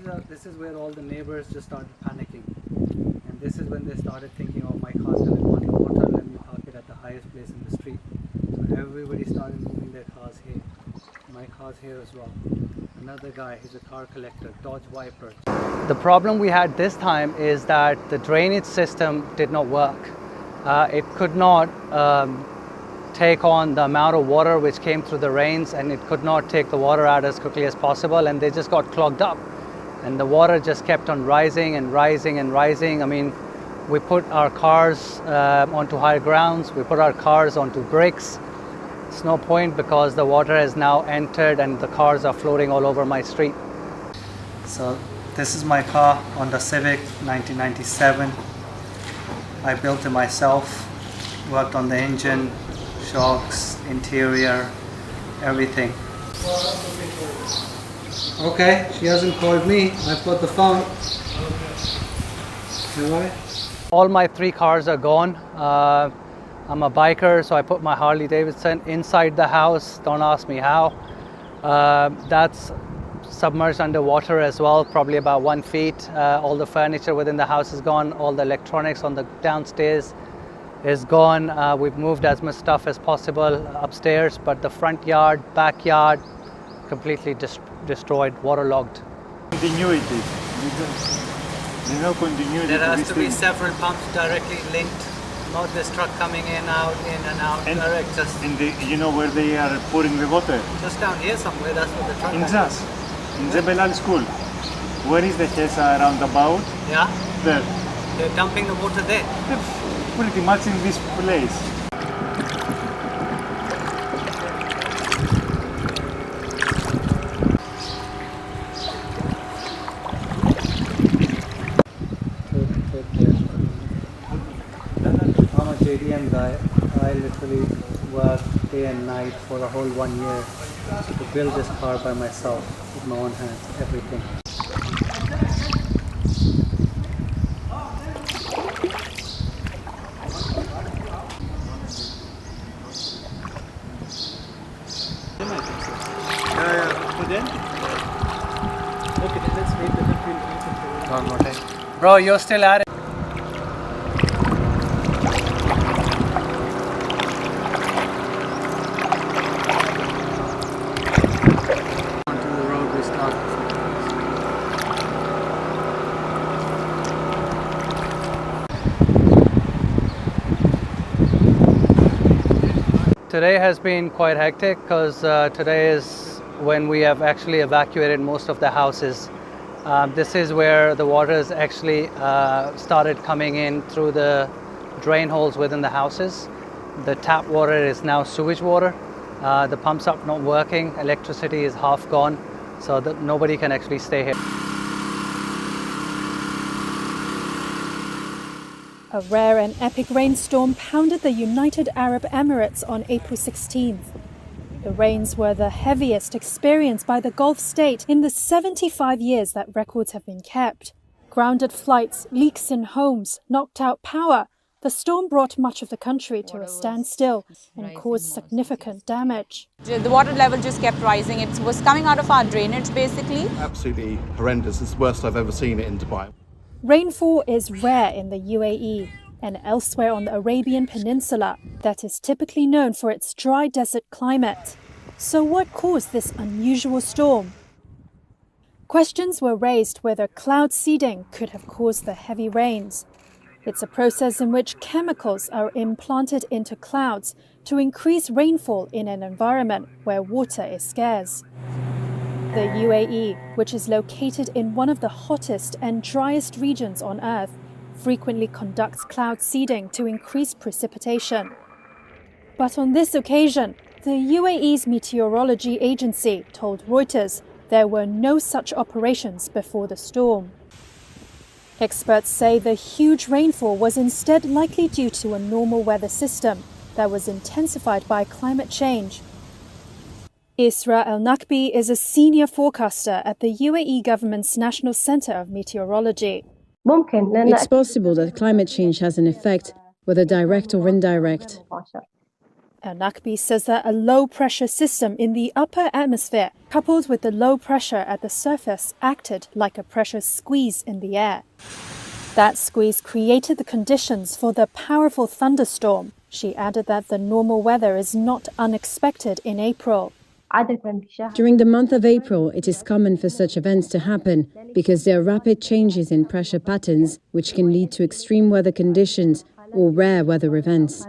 this is where all the neighbors just started panicking. And this is when they started thinking, oh, my car's going to go under water, let me park it at the highest place in the street. So everybody started moving their cars here. My car's here as well. Another guy, he's a car collector, Dodge Viper. The problem we had this time is that the drainage system did not work. It could not take on the amount of water which came through the rains, and it could not take the water out as quickly as possible, and they just got clogged up. And the water just kept on rising and rising and rising. I mean, we put our cars onto higher grounds, we put our cars onto bricks. It's no point because the water has now entered and the cars are floating all over my street. So this is my car, Honda Civic 1997. I built it myself, worked on the engine, shocks, interior, everything. Okay, she hasn't called me. I've got the phone. All my 3 cars are gone. I'm a biker, so I put my Harley Davidson inside the house. Don't ask me how. That's submerged underwater as well, probably about 1 feet. All the furniture within the house is gone. All the electronics on the downstairs is gone. We've moved as much stuff as possible upstairs, but the front yard, backyard, completely destroyed, waterlogged. Continuity. There's no continuity. There has to be several pumps directly linked. Not this truck coming in and out, and direct. Just you know where they are pouring the water? Just down here somewhere, that's what the truck in is. Zas, in Jebel Al School. Where is the Hesa roundabout? Yeah? There. They're dumping the water there. Pretty much in this place. I'm a JDM guy. I literally work day and night for a whole 1 year to build this car by myself with my own hands, everything. Okay, then let's wait the country. Bro, you're still at it. Today has been quite hectic because today is when we have actually evacuated most of the houses. This is where the water has actually started coming in through the drain holes within the houses. The tap water is now sewage water. The pumps are not working. Electricity is half gone, so that nobody can actually stay here. A rare and epic rainstorm pounded the United Arab Emirates on April 16th. The rains were the heaviest experienced by the Gulf state in the 75 years that records have been kept. Grounded flights, leaks in homes, knocked out power. The storm brought much of the country to a standstill and caused significant damage. The water level just kept rising. It was coming out of our drainage, basically. Absolutely horrendous. It's the worst I've ever seen it in Dubai. Rainfall is rare in the UAE and elsewhere on the Arabian Peninsula that is typically known for its dry desert climate. So what caused this unusual storm? Questions were raised whether cloud seeding could have caused the heavy rains. It's a process in which chemicals are implanted into clouds to increase rainfall in an environment where water is scarce. The UAE, which is located in one of the hottest and driest regions on Earth, frequently conducts cloud seeding to increase precipitation. But on this occasion, the UAE's meteorology agency told Reuters there were no such operations before the storm. Experts say the huge rainfall was instead likely due to a normal weather system that was intensified by climate change. Isra El-Nakbi is a senior forecaster at the UAE government's National Center of Meteorology. It's possible that climate change has an effect, whether direct or indirect. El-Nakbi says that a low-pressure system in the upper atmosphere, coupled with the low pressure at the surface, acted like a pressure squeeze in the air. That squeeze created the conditions for the powerful thunderstorm. She added that the normal weather is not unexpected in April. During the month of April, it is common for such events to happen because there are rapid changes in pressure patterns which can lead to extreme weather conditions or rare weather events.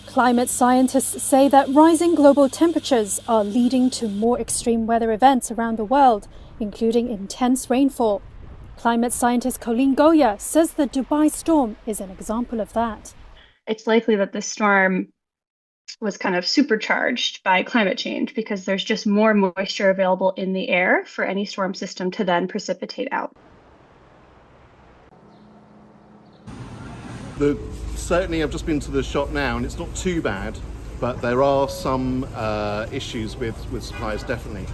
Climate scientists say that rising global temperatures are leading to more extreme weather events around the world, including intense rainfall. Climate scientist Colleen Goya says the Dubai storm is an example of that. It's likely that this storm was kind of supercharged by climate change because there's just more moisture available in the air for any storm system to then precipitate out. Certainly, I've just been to the shop now, and it's not too bad, but there are some issues with supplies. Definitely,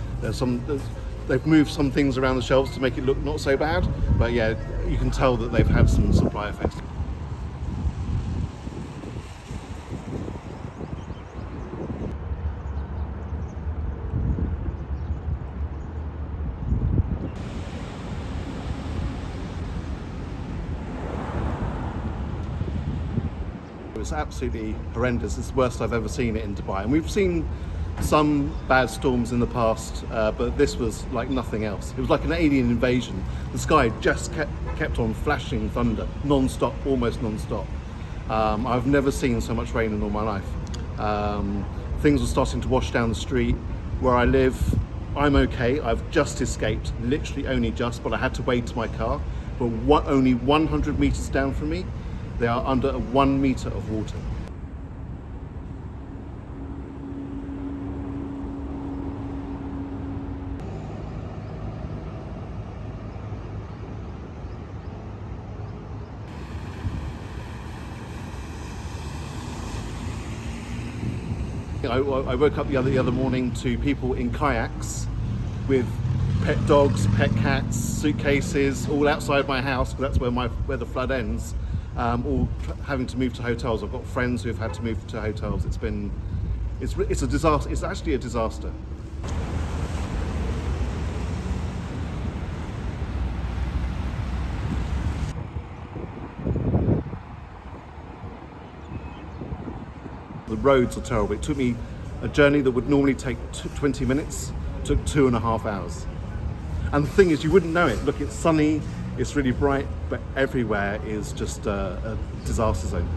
they've moved some things around the shelves to make it look not so bad, but yeah, you can tell that they've had some supply effects. It's absolutely horrendous. It's the worst I've ever seen it in Dubai. And we've seen some bad storms in the past, but this was like nothing else. It was like an alien invasion. The sky just kept on flashing thunder, non-stop, almost non-stop. I've never seen so much rain in all my life. Things were starting to wash down the street. Where I live, I'm okay. I've just escaped, literally only just, but I had to wait to my car. But only 100 meters down from me, they are under 1 meter of water. I woke up the other morning to people in kayaks with pet dogs, pet cats, suitcases, all outside my house, because that's where the flood ends. All having to move to hotels. I've got friends who have had to move to hotels. It's a disaster. It's actually a disaster. The roads are terrible. It took me a journey that would normally take 20 minutes, took 2.5 hours. And the thing is, you wouldn't know it. Look, it's sunny, it's really bright, but everywhere is just a disaster zone.